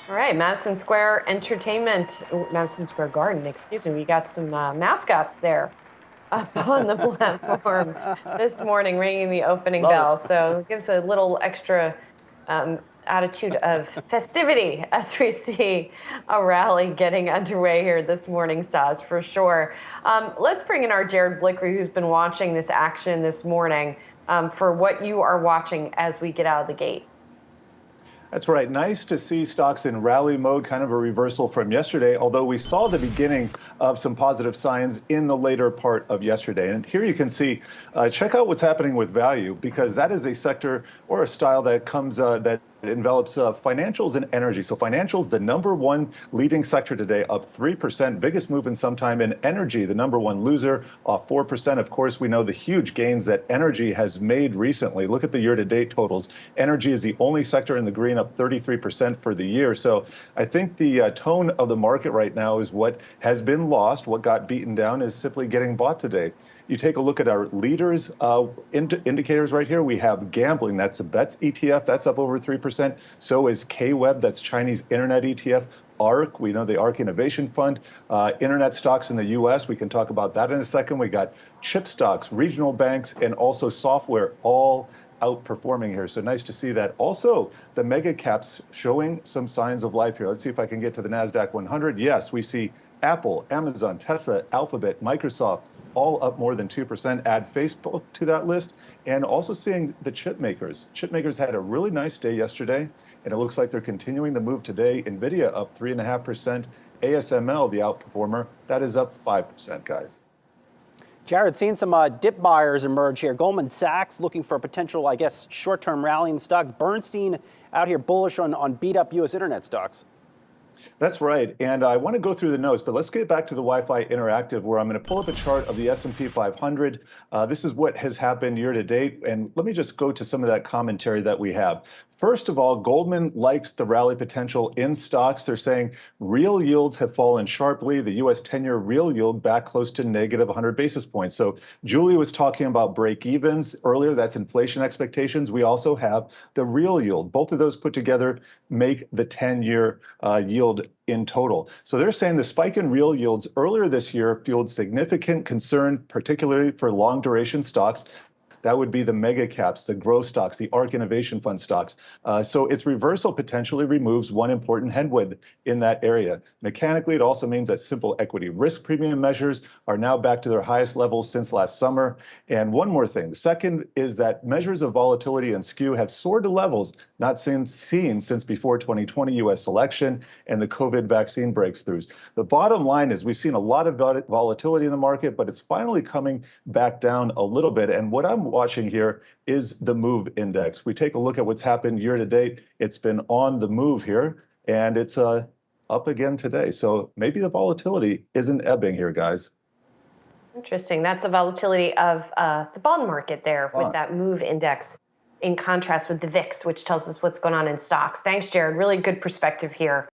All right, Madison Square Entertainment, Madison Square Garden, excuse me. We got some mascots there up on the platform this morning, ringing the opening Love bell. it. So it gives a little extra attitude of festivity as we see a rally getting underway here this morning, Stas, for sure. Let's bring in our Jared Blikre, who's been watching this action this morning, for what you are watching as we get out of the gate. That's right. Nice to see stocks in rally mode, kind of a reversal from yesterday, although we saw the beginning of some positive signs in the later part of yesterday. And here you can see, check out what's happening with value, because that is a sector or a style that comes, that envelops financials and energy. So financials, the number one leading sector today, up 3%, biggest move in some time. In energy, the number one loser, off 4%. Of course, we know the huge gains that energy has made recently. Look at the year-to-date totals. Energy is the only sector in the green, up 33% for the year. So I think the tone of the market right now is what has been lost. What got beaten down is simply getting bought today. You take a look at our leaders indicators right here. We have gambling. That's a bets ETF. That's up over 3%. So is KWEB. That's Chinese Internet ETF. ARK, we know the ARK Innovation Fund. Internet stocks in the U.S., we can talk about that in a second. We got chip stocks, regional banks, and also software, all outperforming here. So nice to see that. Also, the mega caps showing some signs of life here. Let's see if I can get to the NASDAQ 100. Yes, we see Apple, Amazon, Tesla, Alphabet, Microsoft, all up more than 2%. Add Facebook to that list. And also seeing the chip makers. Chip makers had a really nice day yesterday, and it looks like they're continuing the move today. NVIDIA up 3.5%. ASML, the outperformer, that is up 5%, guys. Jared, seeing some dip buyers emerge here. Goldman Sachs looking for a potential, I guess, short-term rally in stocks. Bernstein out here bullish on beat-up U.S. internet stocks. That's right. And I want to go through the notes, but let's get back to the Wi-Fi Interactive, where I'm going to pull up a chart of the S&P 500. This is what has happened year to date. And let me just go to some of that commentary that we have. First of all, Goldman likes the rally potential in stocks. They're saying real yields have fallen sharply. The U.S. 10-year real yield back close to negative 100 basis points. So Julie was talking about break evens earlier. That's inflation expectations. We also have the real yield. Both of those put together make the 10-year yield in total. So they're saying the spike in real yields earlier this year fueled significant concern, particularly for long duration stocks. That would be the mega caps, the growth stocks, the ARK Innovation Fund stocks. So its reversal potentially removes one important headwind in that area. Mechanically, it also means that simple equity risk premium measures are now back to their highest levels since last summer. And one more thing. The second is that measures of volatility and skew have soared to levels not seen since before 2020 U.S. election and the COVID vaccine breakthroughs. The bottom line is we've seen a lot of volatility in the market, but it's finally coming back down a little bit. And what I'm watching here is the MOVE index. We take a look at what's happened year to date. It's been on the move here, and it's up again today. So maybe the volatility isn't ebbing here, guys. Interesting. That's the volatility of the bond market there with that MOVE index, in contrast with the VIX, which tells us what's going on in stocks. Thanks, Jared. Really good perspective here.